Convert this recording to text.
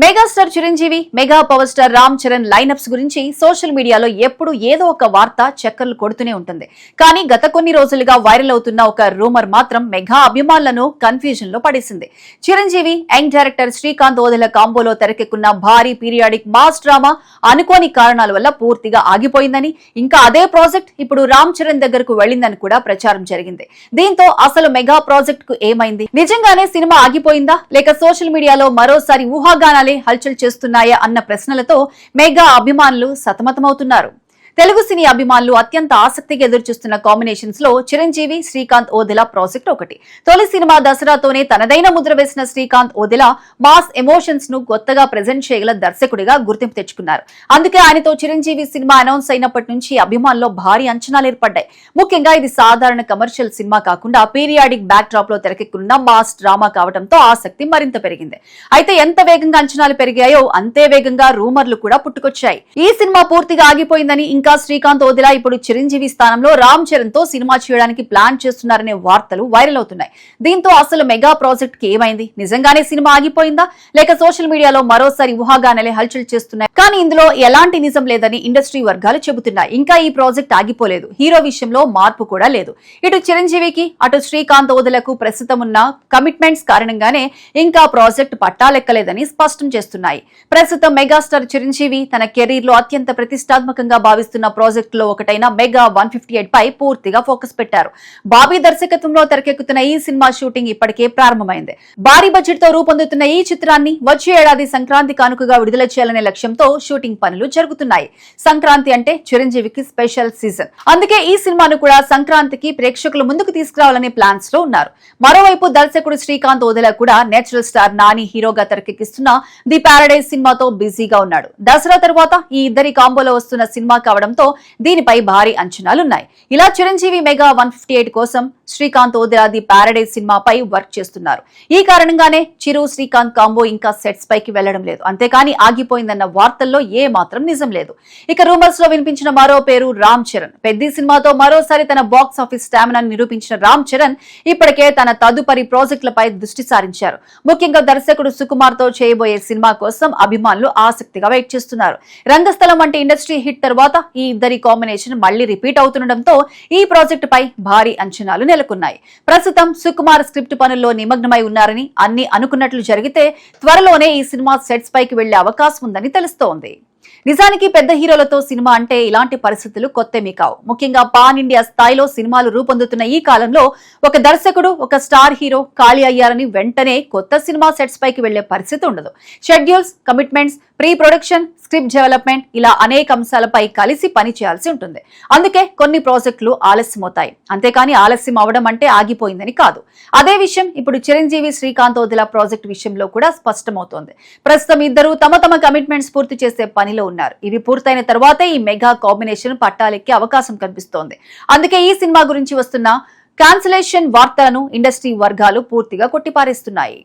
Megastar Chiranjeevi, mega power star Ram Charan line-ups గురించి social మీడియాలో ఎప్పుడు ఏదో ఒక వార్త చక్కర్లు కొడుతూనే ఉంటుంది. కానీ గత కొన్ని రోజులుగా వైరల్ అవుతున్న ఒక రూమర్ మాత్రం మెగా అభిమానులను కన్ఫ్యూజన్ లో పడేసింది. చిరంజీవి యంగ్ డైరెక్టర్ శ్రీకాంత్ ఓదెల కాంబోలో తెరకెక్కున్న భారీ పీరియాడిక్ మాస్ డ్రామా అనుకోని కారణాల వల్ల పూర్తిగా ఆగిపోయిందని, ఇంకా అదే ప్రాజెక్ట్ ఇప్పుడు రామ్ చరణ్ దగ్గరకు వెళ్లిందని కూడా ప్రచారం జరిగింది. దీంతో అసలు మెగా ప్రాజెక్ట్ కు ఏమైంది? నిజంగానే సినిమా ఆగిపోయిందా, లేక సోషల్ మీడియాలో మరోసారి ఊహాగానాలే హల్చల్ చేస్తున్నాయా అన్న ప్రశ్నలతో మెగా అభిమానులు సతమతమవుతున్నారు. తెలుగు సినీ అభిమానులు అత్యంత ఆసక్తిగా ఎదురుచూస్తున్న కాంబినేషన్స్ లో చిరంజీవి, శ్రీకాంత్ ఓదెల ప్రాజెక్ట్ ఒకటి. తొలి సినిమా దసరాతోనే తనదైన ముద్ర వేసిన శ్రీకాంత్ ఓదెల మాస్ ఎమోషన్స్ ను కొత్తగా ప్రెజెంట్ చేయగల దర్శకుడిగా గుర్తింపు తెచ్చుకున్నారు. అందుకే ఆయనతో చిరంజీవి సినిమా అనౌన్స్ అయినప్పటి నుంచి అభిమానుల్లో భారీ అంచనాలు ఏర్పడ్డాయి. ముఖ్యంగా ఇది సాధారణ కమర్షియల్ సినిమా కాకుండా పీరియాడిక్ బ్యాక్ డ్రాప్ లో తెరకెక్కున్న మాస్ డ్రామా కావడంతో ఆసక్తి మరింత పెరిగింది. అయితే ఎంత వేగంగా అంచనాలు పెరిగాయో అంతే వేగంగా రూమర్లు కూడా పుట్టుకొచ్చాయి. ఈ సినిమా పూర్తిగా ఆగిపోయిందని, ఇంకా శ్రీకాంత్ ఓదెల ఇప్పుడు చిరంజీవి స్థానంలో రామ్ చరణ్ తో సినిమా చేయడానికి ప్లాన్ చేస్తున్నారనే వార్తలు వైరల్ అవుతున్నాయి. దీంతో అసలు మెగా ప్రాజెక్ట్ కి ఏమైంది? నిజంగానే సినిమా ఆగిపోయిందా, లేక సోషల్ మీడియాలో మరోసారి ఊహాగానాలే హల్చల్ చేస్తున్నాయి? కానీ ఇందులో ఎలాంటి నిజం లేదని ఇండస్ట్రీ వర్గాలు చెబుతున్నాయి. ఇంకా ఈ ప్రాజెక్ట్ ఆగిపోలేదు. హీరో విషయంలో మార్పు కూడా లేదు. ఇటు చిరంజీవికి, అటు శ్రీకాంత్ ఓదెలకు ప్రస్తుతం ఉన్న కమిట్మెంట్స్ కారణంగానే ఇంకా ప్రాజెక్ట్ పట్టాలెక్కలేదని స్పష్టం చేస్తున్నాయి. ప్రస్తుతం మెగాస్టార్ చిరంజీవి తన కెరీర్ లో అత్యంత ప్రతిష్టాత్మకంగా భావిస్తున్న ప్రాజెక్ట్ లో ఒకటైన మెగా 158 పై పూర్తిగా ఫోకస్ పెట్టారు. బాబీ దర్శకత్వంలో తెరకెక్కుతున్న ఈ సినిమా షూటింగ్ ఇప్పటికే ప్రారంభమైంది. భారీ బడ్జెట్ తో రూపొందుతున్న ఈ చిత్రాన్ని వచ్చే ఏడాది సంక్రాంతి కానుకగా విడుదల చేయాలనే లక్ష్యంతో షూటింగ్ పనులు జరుగుతున్నాయి. సంక్రాంతి అంటే చిరంజీవికి స్పెషల్ సీజన్. అందుకే ఈ సినిమాను కూడా సంక్రాంతికి ప్రేక్షకుల ముందుకు తీసుకురావాలనే ప్లాన్స్ లో ఉన్నారు. మరోవైపు దర్శకుడు శ్రీకాంత్ ఓదెల కూడా నేచురల్ స్టార్ నాని హీరోగా తెరకెక్కిస్తున్న ది పారడైజ్ సినిమాతో బిజీగా ఉన్నాడు. దసరా తర్వాత ఈ ఇద్దరి కాంబోలో వస్తున్న సినిమా కావడంతో దీనిపై భారీ అంచనాలున్నాయి. ఇలా చిరంజీవి మెగా 158 కోసం శ్రీకాంత్ ఓదెల ది పారడైజ్ సినిమాపై వర్క్ చేస్తున్నారు. ఈ కారణంగానే చిరు శ్రీకాంత్ కాంబో ఇంకా సెట్స్ పైకి వెళ్లడం లేదు. అంతేకాని ఆగిపోయిందన్న వార్తల్లో ఏ మాత్రం నిజం లేదు. ఇక రూమర్స్ లో వినిపించిన మరో పేరు రామ్ చరణ్. పెద్ద సినిమాతో మరోసారి తన బాక్స్ ఆఫీస్ స్టామినాను నిరూపించిన రామ్ చరణ్ ఇప్పటికే తన తదుపరి ప్రాజెక్టులపై దృష్టి సారించారు. ముఖ్యంగా దర్శకుడు సుకుమార్ తో చేయబోయే సినిమా కోసం అభిమానులు ఆసక్తిగా వెయిట్ చేస్తున్నారు. రంగస్థలం వంటి ఇండస్ట్రీ హిట్ తర్వాత ఈ ఇద్దరి కాంబినేషన్ మళ్లీ రిపీట్ అవుతుండటంతో ఈ ప్రాజెక్టు పై భారీ అంచనాలు నెలకొన్నాయి. ప్రస్తుతం సుకుమార్ స్క్రిప్ట్ పనుల్లో నిమగ్నమై ఉన్నారని, అన్ని అనుకున్నట్లు జరిగితే త్వరలోనే ఈ సినిమా సెట్స్ పైకి వెళ్లే అవకాశం ఉందని తెలుస్తోంది. నిజానికి పెద్ద హీరోలతో సినిమా అంటే ఇలాంటి పరిస్థితులు కొత్తేమీ కావు. ముఖ్యంగా పాన్ ఇండియా స్థాయిలో సినిమాలు రూపొందుతున్న ఈ కాలంలో ఒక దర్శకుడు, ఒక స్టార్ హీరో ఖాళీ అయ్యారని వెంటనే కొత్త సినిమా సెట్స్ పైకి వెళ్లే పరిస్థితి ఉండదు. Schedules, commitments, pre production, script development ఇలా అనేక అంశాలపై కలిసి పని చేయాల్సి ఉంటుంది. అందుకే కొన్ని ప్రాజెక్టులు ఆలస్యమవుతాయి. అంతేకాని ఆలస్యం అవడం అంటే ఆగిపోయిందని కాదు. అదే విషయం ఇప్పుడు చిరంజీవి, శ్రీకాంత్ ఓదెల ప్రాజెక్టు విషయంలో కూడా స్పష్టమవుతోంది. ప్రస్తుతం ఇద్దరు తమ తమ కమిట్మెంట్స్ పూర్తి చేసే పనిలో ఉన్నారు. ఇవి పూర్తయిన తర్వాతే ఈ మెగా కాంబినేషన్ పట్టాలెక్కే అవకాశం కనిపిస్తోంది. అందుకే ఈ సినిమా గురించి వస్తున్న క్యాన్సిలేషన్ వార్తలను ఇండస్ట్రీ వర్గాలు పూర్తిగా కొట్టిపారేస్తున్నాయి.